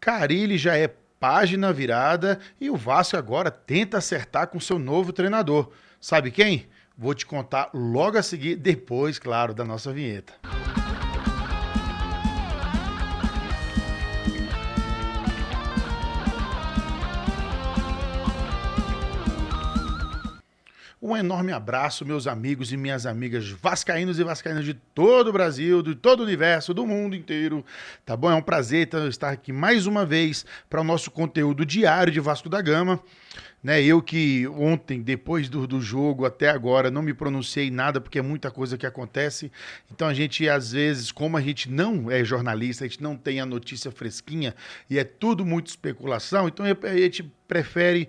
Carille já é página virada e o Vasco agora tenta acertar com seu novo treinador. Sabe quem? Vou te contar logo a seguir, depois, claro, da nossa vinheta. Um enorme abraço, meus amigos e minhas amigas vascaínos e vascaínas de todo o Brasil, de todo o universo, do mundo inteiro. Tá bom? É um prazer estar aqui mais uma vez para o nosso conteúdo diário de Vasco da Gama. Né, eu que ontem, depois do jogo até agora, não me pronunciei nada, porque é muita coisa que acontece. Então a gente, às vezes, como a gente não é jornalista, a gente não tem a notícia fresquinha e é tudo muito especulação, então a gente prefere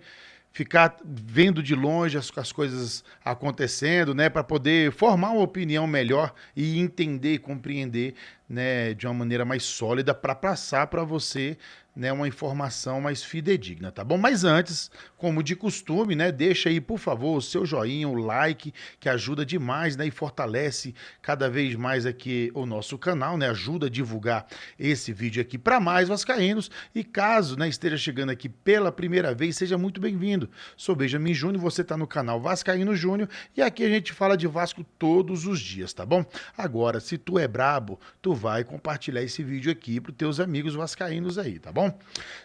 ficar vendo de longe as coisas acontecendo, né, para poder formar uma opinião melhor e entender e compreender, né, de uma maneira mais sólida para passar para você, né, uma informação mais fidedigna, tá bom? Mas antes, como de costume, né, deixa aí, por favor, o seu joinha, o like, que ajuda demais, né, e fortalece cada vez mais aqui o nosso canal, né, ajuda a divulgar esse vídeo aqui para mais vascaínos. E caso, né, esteja chegando aqui pela primeira vez, seja muito bem-vindo. Sou Benjamin Júnior, você está no canal Vascaíno Júnior e aqui a gente fala de Vasco todos os dias, tá bom? Agora, se tu é brabo, tu vai compartilhar esse vídeo aqui para os teus amigos vascaínos aí, tá bom?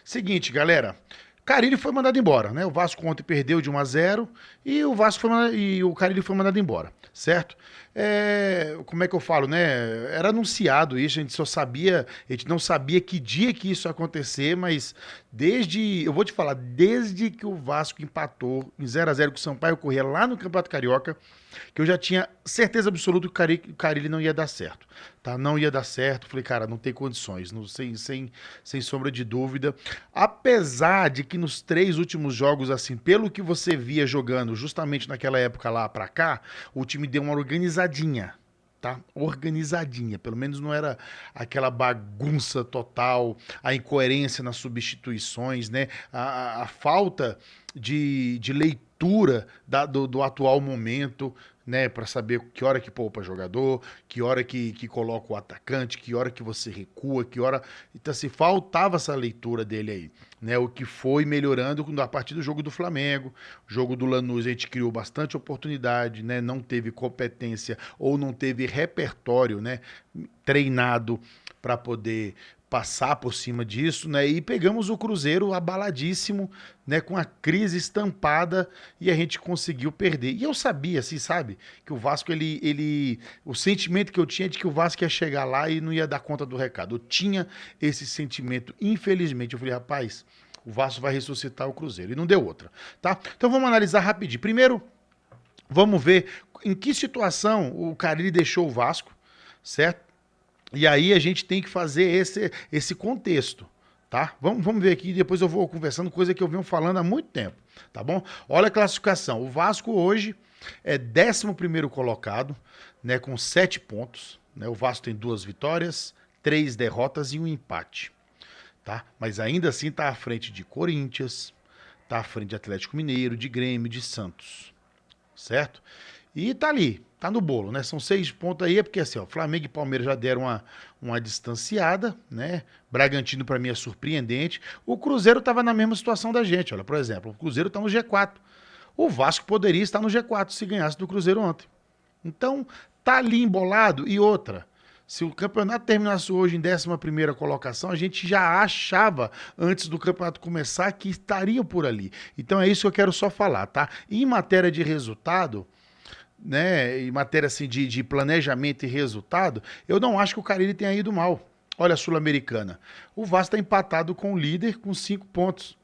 Seguinte, galera, Carille foi mandado embora, né? O Vasco ontem perdeu de 1-0 e o Carille foi mandado embora, certo? Como é que eu falo, né? Era anunciado isso, a gente só sabia, a gente não sabia que dia que isso ia acontecer, mas eu vou te falar, desde que o Vasco empatou em 0-0 com o Sampaio Corrêa lá no Campeonato Carioca, que eu já tinha certeza absoluta que o Carille não ia dar certo, tá? Não ia dar certo, falei, cara, não tem condições, sem sombra de dúvida. Apesar de que nos 3 últimos jogos, assim, pelo que você via jogando justamente naquela época lá pra cá, o time deu uma organizadinha, tá? Organizadinha, pelo menos não era aquela bagunça total, a incoerência nas substituições, né? A falta de leitura do atual momento, né, para saber que hora que poupa jogador, que hora que coloca o atacante, que hora que você recua, que hora... Então, se faltava essa leitura dele aí, né, o que foi melhorando a partir do jogo do Flamengo, o jogo do Lanús a gente criou bastante oportunidade, né, não teve competência ou não teve repertório, né, treinado para poder passar por cima disso, né? E pegamos o Cruzeiro abaladíssimo, né? Com a crise estampada e a gente conseguiu perder. E eu sabia, assim, sabe? Que o Vasco, o sentimento que eu tinha é de que o Vasco ia chegar lá e não ia dar conta do recado. Eu tinha esse sentimento, infelizmente. Eu falei, rapaz, o Vasco vai ressuscitar o Cruzeiro. E não deu outra, tá? Então vamos analisar rapidinho. Primeiro, vamos ver em que situação o Carille deixou o Vasco, certo? E aí a gente tem que fazer esse contexto, tá? Vamos ver aqui, depois eu vou conversando, coisa que eu venho falando há muito tempo, tá bom? Olha a classificação. O Vasco hoje é 11º colocado, né, com 7 pontos. Né? O Vasco tem 2 vitórias, 3 derrotas e um empate, tá? Mas ainda assim está à frente de Corinthians, está à frente de Atlético Mineiro, de Grêmio, de Santos, certo? E tá ali, tá no bolo, né? São 6 pontos aí, é porque assim, ó, Flamengo e Palmeiras já deram uma distanciada, né? Bragantino para mim é surpreendente. O Cruzeiro tava na mesma situação da gente, olha, por exemplo, o Cruzeiro tá no G4. O Vasco poderia estar no G4 se ganhasse do Cruzeiro ontem. Então, tá ali embolado. E outra, se o campeonato terminasse hoje em 11ª colocação, a gente já achava, antes do campeonato começar, que estaria por ali. Então é isso que eu quero só falar, tá? Em matéria de resultado, né, em matéria assim, de planejamento e resultado, eu não acho que o Carille tenha ido mal. Olha a Sul-Americana. O Vasco está empatado com o líder com 5 pontos.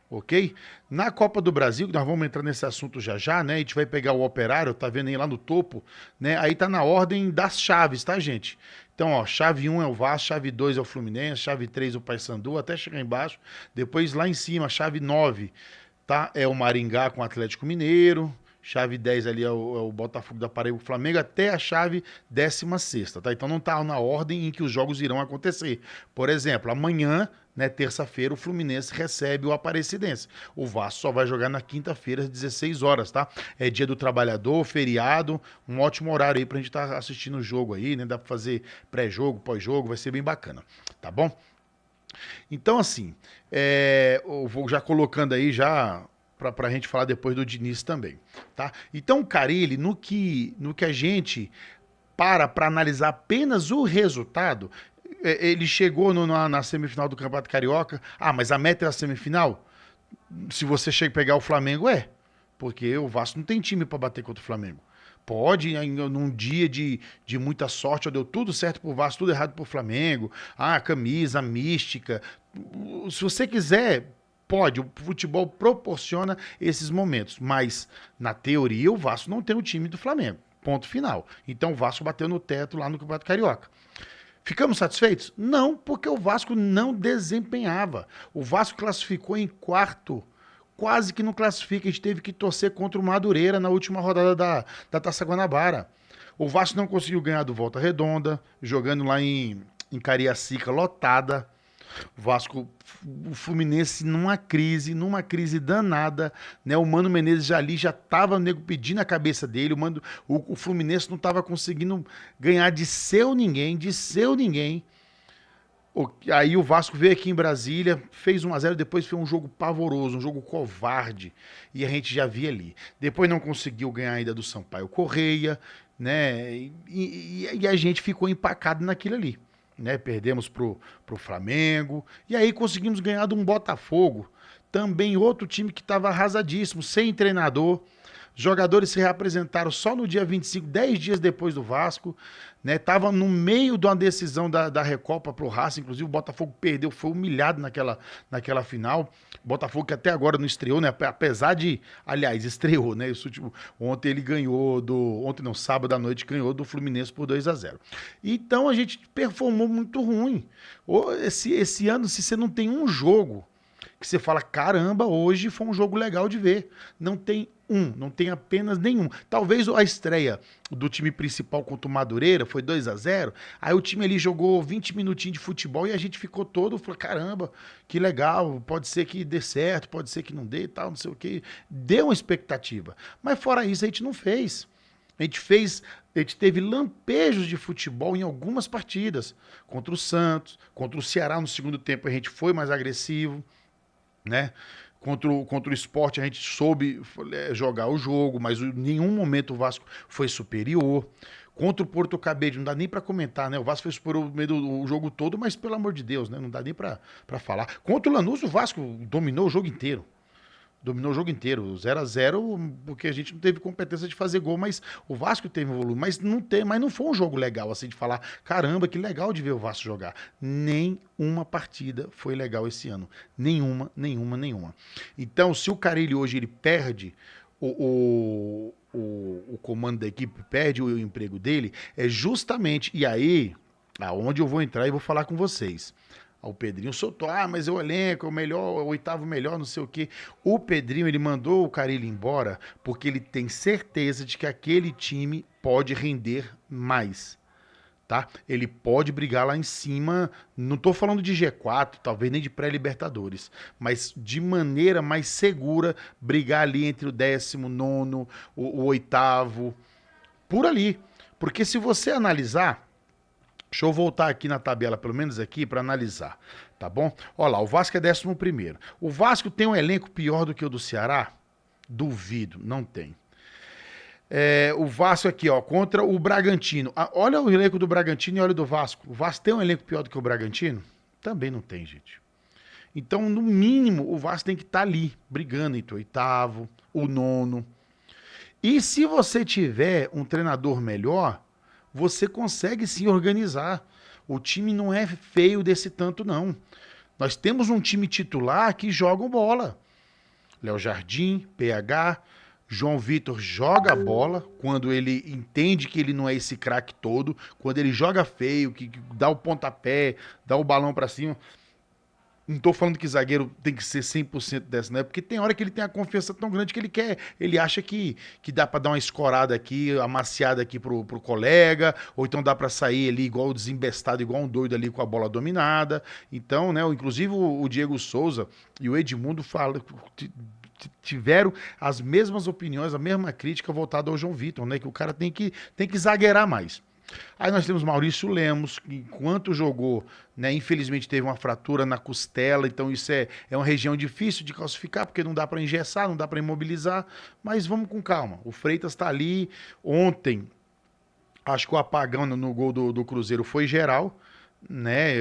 Ok? Na Copa do Brasil, nós vamos entrar nesse assunto já já, né? A gente vai pegar o Operário, tá vendo aí lá no topo, né? Aí tá na ordem das chaves, tá, gente? Então, ó, chave 1 é o Vasco, chave 2 é o Fluminense, chave 3 é o Paysandu, até chegar embaixo. Depois lá em cima, chave 9, tá? É o Maringá com o Atlético Mineiro. Chave 10 ali é o Botafogo da Paraíba, o Flamengo, até a chave 16ª, tá? Então não tá na ordem em que os jogos irão acontecer. Por exemplo, amanhã, né, terça-feira, o Fluminense recebe o Aparecidense. O Vasco só vai jogar na quinta-feira, às 16 horas, tá? É dia do trabalhador, feriado, um ótimo horário aí pra gente estar assistindo o jogo aí, né? Dá pra fazer pré-jogo, pós-jogo, vai ser bem bacana, tá bom? Então, assim, eu vou já colocando aí já para a gente falar depois do Diniz também, tá? Então, o Carille, no que a gente para analisar apenas o resultado, ele chegou na semifinal do Campeonato Carioca. Ah, mas a meta é a semifinal? Se você chega a pegar o Flamengo, porque o Vasco não tem time para bater contra o Flamengo. Pode, num dia de muita sorte, ó, deu tudo certo pro Vasco, tudo errado pro Flamengo. Ah, camisa, mística. Se você quiser, pode. O futebol proporciona esses momentos. Mas, na teoria, o Vasco não tem o time do Flamengo. Ponto final. Então o Vasco bateu no teto lá no Campeonato Carioca. Ficamos satisfeitos? Não, porque o Vasco não desempenhava. O Vasco classificou em quarto, quase que não classifica. A gente teve que torcer contra o Madureira na última rodada da Taça Guanabara. O Vasco não conseguiu ganhar do Volta Redonda, jogando lá em Cariacica, lotada. O Vasco, o Fluminense numa crise danada, né? O Mano Menezes já ali já tava nego pedindo a cabeça dele, o Fluminense não tava conseguindo ganhar de seu ninguém. Aí o Vasco veio aqui em Brasília, fez 1-0, depois foi um jogo pavoroso, um jogo covarde, e a gente já via ali. Depois não conseguiu ganhar ainda do Sampaio Correia, né? E a gente ficou empacado naquilo ali, né? Perdemos pro Flamengo, e aí conseguimos ganhar de um Botafogo, também outro time que estava arrasadíssimo, sem treinador. Jogadores se reapresentaram só no dia 25, 10 dias depois do Vasco, né? Tava no meio de uma decisão da Recopa pro Racing, inclusive o Botafogo perdeu, foi humilhado naquela final. Botafogo que até agora não estreou, né? Apesar de, aliás, estreou, né? Isso, tipo, ontem ele ganhou ontem não, sábado à noite ganhou do Fluminense por 2-0. Então a gente performou muito ruim. Esse ano, se você não tem um jogo que você fala, caramba, hoje foi um jogo legal de ver. Não tem apenas nenhum. Talvez a estreia do time principal contra o Madureira foi 2-0. Aí o time ali jogou 20 minutinhos de futebol e a gente ficou todo, falou, caramba, que legal, pode ser que dê certo, pode ser que não dê e tal, não sei o que. Deu uma expectativa. Mas fora isso, a gente não fez. A gente teve lampejos de futebol em algumas partidas. Contra o Santos, contra o Ceará no segundo tempo a gente foi mais agressivo, né? Contra o Sport a gente soube jogar o jogo, mas em nenhum momento o Vasco foi superior. Contra o Porto Cabede, não dá nem para comentar, né? O Vasco foi superior no meio do jogo todo, mas pelo amor de Deus, né? Não dá nem para falar. Contra o Lanús, o Vasco dominou o jogo inteiro. Dominou o jogo inteiro, 0-0, porque a gente não teve competência de fazer gol, mas o Vasco teve volume, mas não foi um jogo legal assim de falar, caramba, que legal de ver o Vasco jogar. Nenhuma partida foi legal esse ano, nenhuma. Então, se o Carille hoje ele perde o comando da equipe, perde o emprego dele, é justamente, e aí, aonde eu vou entrar e vou falar com vocês. O Pedrinho soltou, mas o elenco é o melhor, o oitavo melhor, não sei o quê. O Pedrinho, ele mandou o Carille embora porque ele tem certeza de que aquele time pode render mais, tá? Ele pode brigar lá em cima, não tô falando de G4, talvez nem de pré-libertadores, mas de maneira mais segura, brigar ali entre o 19º, o oitavo, por ali. Porque se você analisar, deixa eu voltar aqui na tabela, pelo menos aqui, para analisar, tá bom? Olha lá, o Vasco é 11º. O Vasco tem um elenco pior do que o do Ceará? Duvido, não tem. O Vasco aqui, ó, contra o Bragantino. Olha o elenco do Bragantino e olha o do Vasco. O Vasco tem um elenco pior do que o Bragantino? Também não tem, gente. Então, no mínimo, o Vasco tem que estar ali, brigando entre o oitavo, o nono. E se você tiver um treinador melhor, você consegue se organizar. O time não é feio desse tanto, não. Nós temos um time titular que joga bola. Léo Jardim, PH, João Vitor joga bola quando ele entende que ele não é esse craque todo, quando ele joga feio, que dá o pontapé, dá o balão pra cima. Não tô falando que zagueiro tem que ser 100% dessa, né? Porque tem hora que ele tem a confiança tão grande que ele acha que dá pra dar uma escorada aqui, amaciada aqui pro colega, ou então dá pra sair ali igual desembestado, igual um doido ali com a bola dominada. Então, né, inclusive o Diego Souza e o Edmundo tiveram as mesmas opiniões, a mesma crítica voltada ao João Vitor, né? Que o cara tem que zagueirar mais. Aí nós temos Maurício Lemos, que enquanto jogou, né, infelizmente teve uma fratura na costela, então isso é uma região difícil de calcificar, porque não dá para engessar, não dá para imobilizar, mas vamos com calma. O Freitas está ali. Ontem, acho que o apagão no gol do Cruzeiro foi geral, né?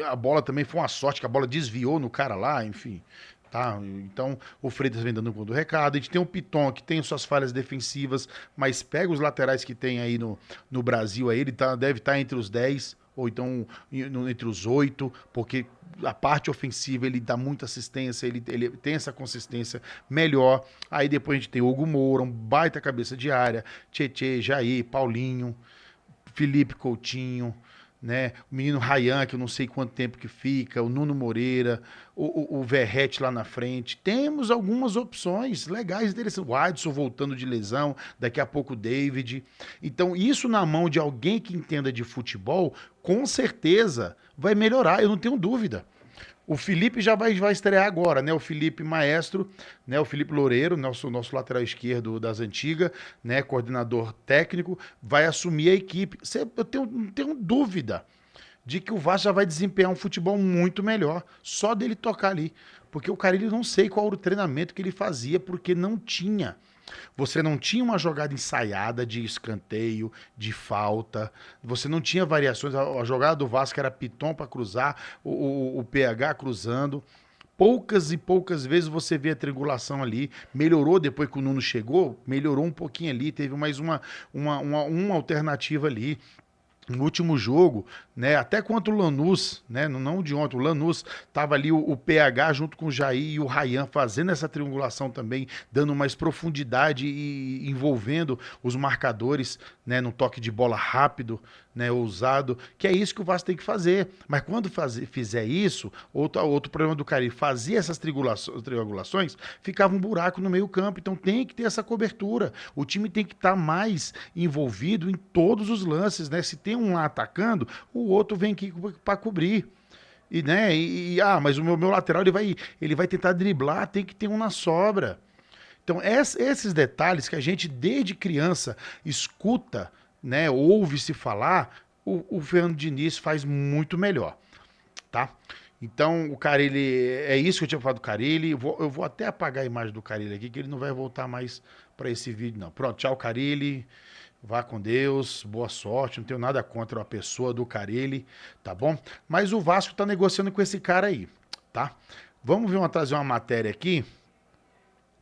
A bola também foi uma sorte, que a bola desviou no cara lá, enfim. Tá? Então o Freitas vem dando conta do recado. A gente tem o Piton, que tem suas falhas defensivas, mas pega os laterais que tem aí no Brasil, aí, ele deve estar entre os 10 ou então entre os 8, porque a parte ofensiva ele dá muita assistência, ele tem essa consistência melhor. Aí depois a gente tem o Hugo Moura, um baita cabeça de área, Tietê, Jair, Paulinho, Felipe Coutinho, né? O menino Rayan, que eu não sei quanto tempo que fica, o Nuno Moreira, o Verrete lá na frente. Temos algumas opções legais, interessantes. O Adson voltando de lesão, daqui a pouco o David. Então, isso na mão de alguém que entenda de futebol, com certeza vai melhorar, eu não tenho dúvida. O Felipe já vai estrear agora, né? O Felipe Maestro, né? O Felipe Loureiro, nosso lateral esquerdo das antigas, né? Coordenador técnico, vai assumir a equipe. Não tenho dúvida de que o Vasco já vai desempenhar um futebol muito melhor só dele tocar ali. Porque o cara, ele não sei qual era o treinamento que ele fazia, porque não tinha. Você não tinha uma jogada ensaiada de escanteio, de falta. Você não tinha variações. A jogada do Vasco era Piton para cruzar, o PH cruzando. Poucas e poucas vezes você vê a triangulação ali. Melhorou depois que o Nuno chegou, melhorou um pouquinho ali. Teve mais uma alternativa ali. No último jogo, né, até contra o Lanús, né, não de ontem, o Lanús tava ali o PH junto com o Jair e o Rayan fazendo essa triangulação também, dando mais profundidade e envolvendo os marcadores, né, no toque de bola rápido, né, ousado, que é isso que o Vasco tem que fazer. Mas quando fizer isso, outro problema do Carille, fazia essas triangulações, ficava um buraco no meio campo, então tem que ter essa cobertura. O time tem que estar mais envolvido em todos os lances, né? Se tem um lá atacando, o outro vem aqui para cobrir. E, né, mas o meu lateral ele vai tentar driblar, tem que ter um na sobra. Então, esses detalhes que a gente desde criança escuta, né, ouve-se falar, o Fernando Diniz faz muito melhor, tá? Então, o Carille, é isso que eu tinha falado do Carille. Eu vou até apagar a imagem do Carille aqui, que ele não vai voltar mais para esse vídeo, não. Pronto, tchau, Carille. Vá com Deus, boa sorte. Não tenho nada contra a pessoa do Carille, tá bom? Mas o Vasco tá negociando com esse cara aí, tá? Vamos trazer uma matéria aqui,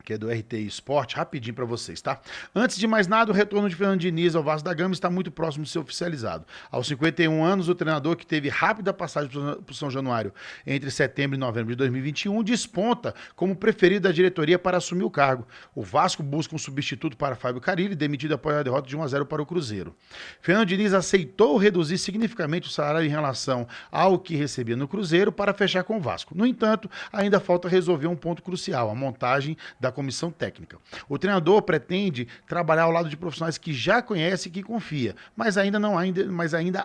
que é do RTI Esporte, rapidinho para vocês, tá? Antes de mais nada, o retorno de Fernando Diniz ao Vasco da Gama está muito próximo de ser oficializado. Aos 51 anos, o treinador, que teve rápida passagem por São Januário entre setembro e novembro de 2021, desponta como preferido da diretoria para assumir o cargo. O Vasco busca um substituto para Fábio Carille, demitido após a derrota de 1-0 para o Cruzeiro. Fernando Diniz aceitou reduzir significativamente o salário em relação ao que recebia no Cruzeiro para fechar com o Vasco. No entanto, ainda falta resolver um ponto crucial, a montagem da comissão técnica. O treinador pretende trabalhar ao lado de profissionais que já conhece e que confia, mas ainda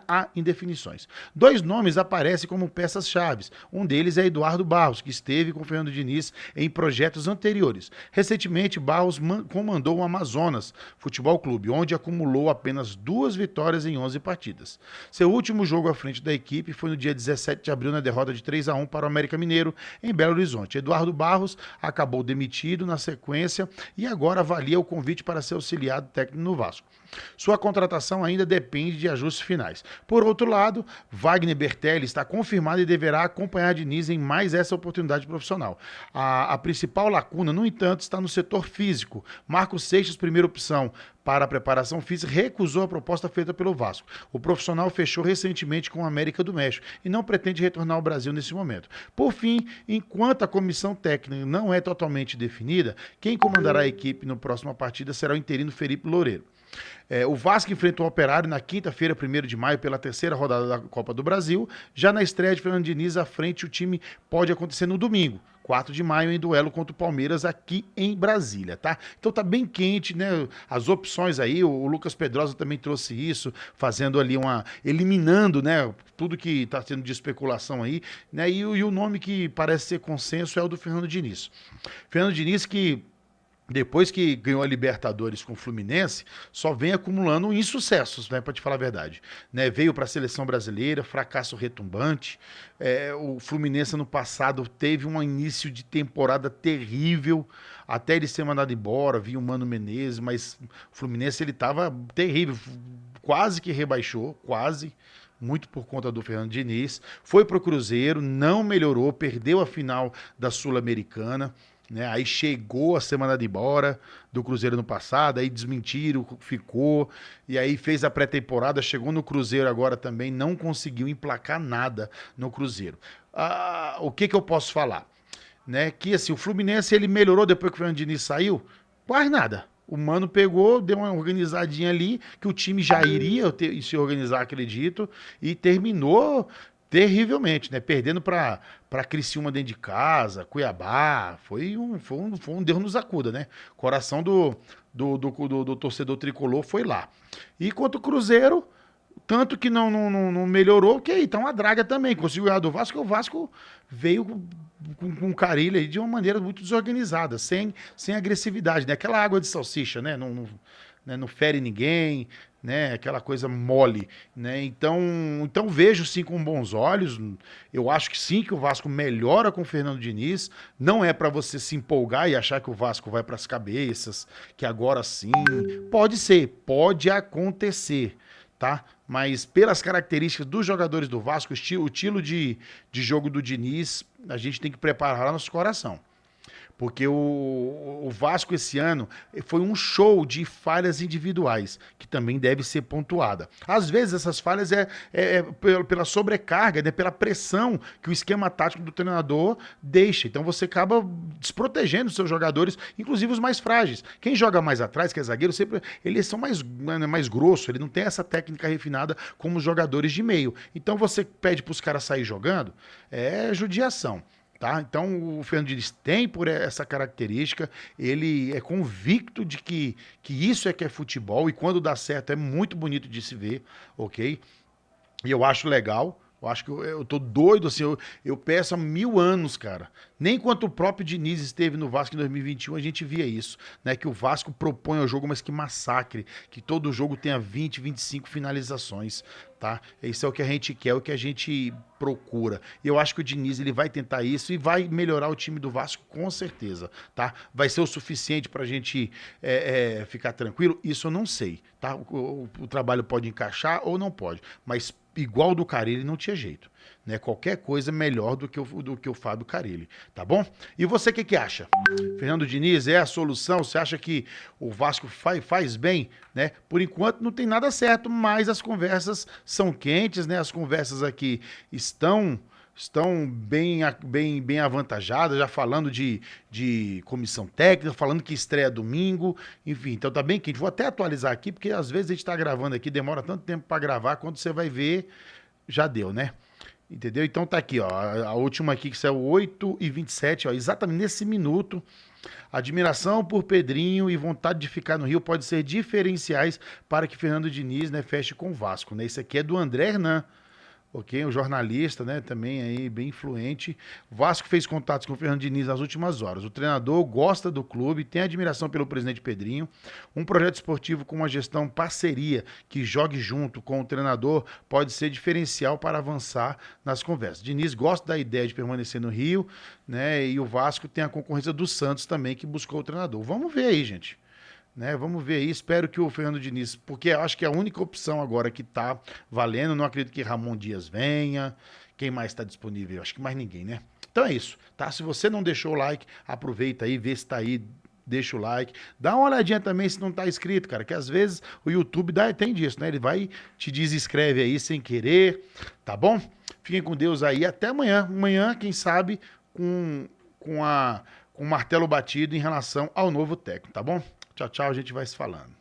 há indefinições. 2 nomes aparecem como peças-chave. Um deles é Eduardo Barros, que esteve com Fernando Diniz em projetos anteriores. Recentemente, Barros comandou o Amazonas Futebol Clube, onde acumulou apenas 2 vitórias em 11 partidas. Seu último jogo à frente da equipe foi no dia 17 de abril, na derrota de 3-1 para o América Mineiro, em Belo Horizonte. Eduardo Barros acabou demitido na sequência e agora avalia o convite para ser auxiliado técnico no Vasco. Sua contratação ainda depende de ajustes finais. Por outro lado, Wagner Bertelli está confirmado e deverá acompanhar Diniz em mais essa oportunidade profissional. A principal lacuna, no entanto, está no setor físico. Marcos Seixas, primeira opção para a preparação física, recusou a proposta feita pelo Vasco. O profissional fechou recentemente com o América do México e não pretende retornar ao Brasil nesse momento. Por fim, enquanto a comissão técnica não é totalmente definida, quem comandará a equipe no próxima partida será o interino Felipe Loureiro. O Vasco enfrentou o Operário na quinta-feira, 1º de maio, pela terceira rodada da Copa do Brasil. Já na estreia de Fernando Diniz, à frente, o time pode acontecer no domingo, 4 de maio, em duelo contra o Palmeiras aqui em Brasília, tá? Então tá bem quente, né? As opções aí, o Lucas Pedrosa também trouxe isso, fazendo ali eliminando, né? Tudo que tá tendo de especulação aí, né? E o nome que parece ser consenso é o do Fernando Diniz. Fernando Diniz que depois que ganhou a Libertadores com o Fluminense, só vem acumulando insucessos, né, para te falar a verdade. Né, veio para a seleção brasileira, fracasso retumbante. O Fluminense no passado teve um início de temporada terrível, até ele ser mandado embora, vinha o Mano Menezes, mas o Fluminense ele estava terrível, quase que rebaixou, quase. Muito por conta do Fernando Diniz. Foi pro Cruzeiro, não melhorou, perdeu a final da Sul-Americana. Né? Aí chegou a ser mandado embora do Cruzeiro no passado, aí desmentiram, ficou, e aí fez a pré-temporada, chegou no Cruzeiro agora também, não conseguiu emplacar nada no Cruzeiro. O que eu posso falar? Né? Que assim, o Fluminense ele melhorou depois que o Fernando Diniz saiu? Quase nada. O Mano pegou, deu uma organizadinha ali, que o time já iria se organizar, acredito, e terminou terrivelmente, né? Perdendo para Criciúma dentro de casa, Cuiabá. Foi um Deus nos acuda, né? Coração do torcedor tricolor foi lá. E quanto o Cruzeiro, tanto que não melhorou, que aí tá uma draga também. Conseguiu ganhar do Vasco, o Vasco veio com Carille aí de uma maneira muito desorganizada, sem agressividade, né? Aquela água de salsicha, né? Não fere ninguém, né? Aquela coisa mole, né? Então vejo sim com bons olhos. Eu acho que sim que o Vasco melhora com o Fernando Diniz. Não é para você se empolgar e achar que o Vasco vai para as cabeças, que agora sim. Pode ser, pode acontecer, tá? Mas pelas características dos jogadores do Vasco, o estilo de jogo do Diniz, a gente tem que preparar nosso coração. Porque o Vasco esse ano foi um show de falhas individuais, que também deve ser pontuada. Às vezes essas falhas pela sobrecarga, né, pela pressão que o esquema tático do treinador deixa. Então você acaba desprotegendo os seus jogadores, inclusive os mais frágeis. Quem joga mais atrás, que é zagueiro, sempre eles são mais grosso, ele não tem essa técnica refinada como os jogadores de meio. Então você pede para os caras sair jogando, é judiação. Tá? Então o Fernando Diniz tem por essa característica, ele é convicto de que isso é que é futebol e quando dá certo é muito bonito de se ver, ok? E eu acho legal, eu acho que eu tô doido, assim, eu peço há 1000 anos, cara. Nem quando o próprio Diniz esteve no Vasco em 2021 a gente via isso, né? Que o Vasco propõe o jogo, mas que massacre, que todo jogo tenha 20, 25 finalizações, tá? Isso é o que a gente quer, o que a gente procura. E eu acho que o Diniz ele vai tentar isso e vai melhorar o time do Vasco com certeza, tá? Vai ser o suficiente pra gente ficar tranquilo? Isso eu não sei, tá? O trabalho pode encaixar ou não pode, mas igual do Carille não tinha jeito, né? Qualquer coisa melhor do que o Fábio Carille, tá bom? E você o que acha? Fernando Diniz é a solução? Você acha que o Vasco faz bem, né? Por enquanto não tem nada certo, mas as conversas são quentes, né? As conversas aqui estão bem avantajadas, já falando de comissão técnica, falando que estreia domingo, enfim, então tá bem quente. Vou até atualizar aqui, porque às vezes a gente tá gravando aqui, demora tanto tempo para gravar, quando você vai ver, já deu, né? Entendeu? Então tá aqui, ó, a última aqui que saiu 8h27, ó, exatamente nesse minuto. Admiração por Pedrinho e vontade de ficar no Rio pode ser diferenciais para que Fernando Diniz, né, feche com o Vasco, né? Isso aqui é do André Hernan, ok? Um jornalista, né, também aí bem influente. O Vasco fez contatos com o Fernando Diniz nas últimas horas. O treinador gosta do clube, tem admiração pelo presidente Pedrinho. Um projeto esportivo com uma gestão parceria que jogue junto com o treinador pode ser diferencial para avançar nas conversas. Diniz gosta da ideia de permanecer no Rio, né? E o Vasco tem a concorrência do Santos também que buscou o treinador. Vamos ver aí, gente. Né, vamos ver aí, espero que o Fernando Diniz, porque eu acho que é a única opção agora que tá valendo, não acredito que Ramon Dias venha, quem mais está disponível? Acho que mais ninguém, né? Então é isso, tá? Se você não deixou o like, aproveita aí, vê se tá aí, deixa o like, dá uma olhadinha também se não tá inscrito, cara, que às vezes o YouTube tem disso, né? Ele vai, te desinscreve aí sem querer, tá bom? Fiquem com Deus aí, até amanhã, quem sabe, com o martelo batido em relação ao novo técnico, tá bom? Tchau, tchau, a gente vai se falando.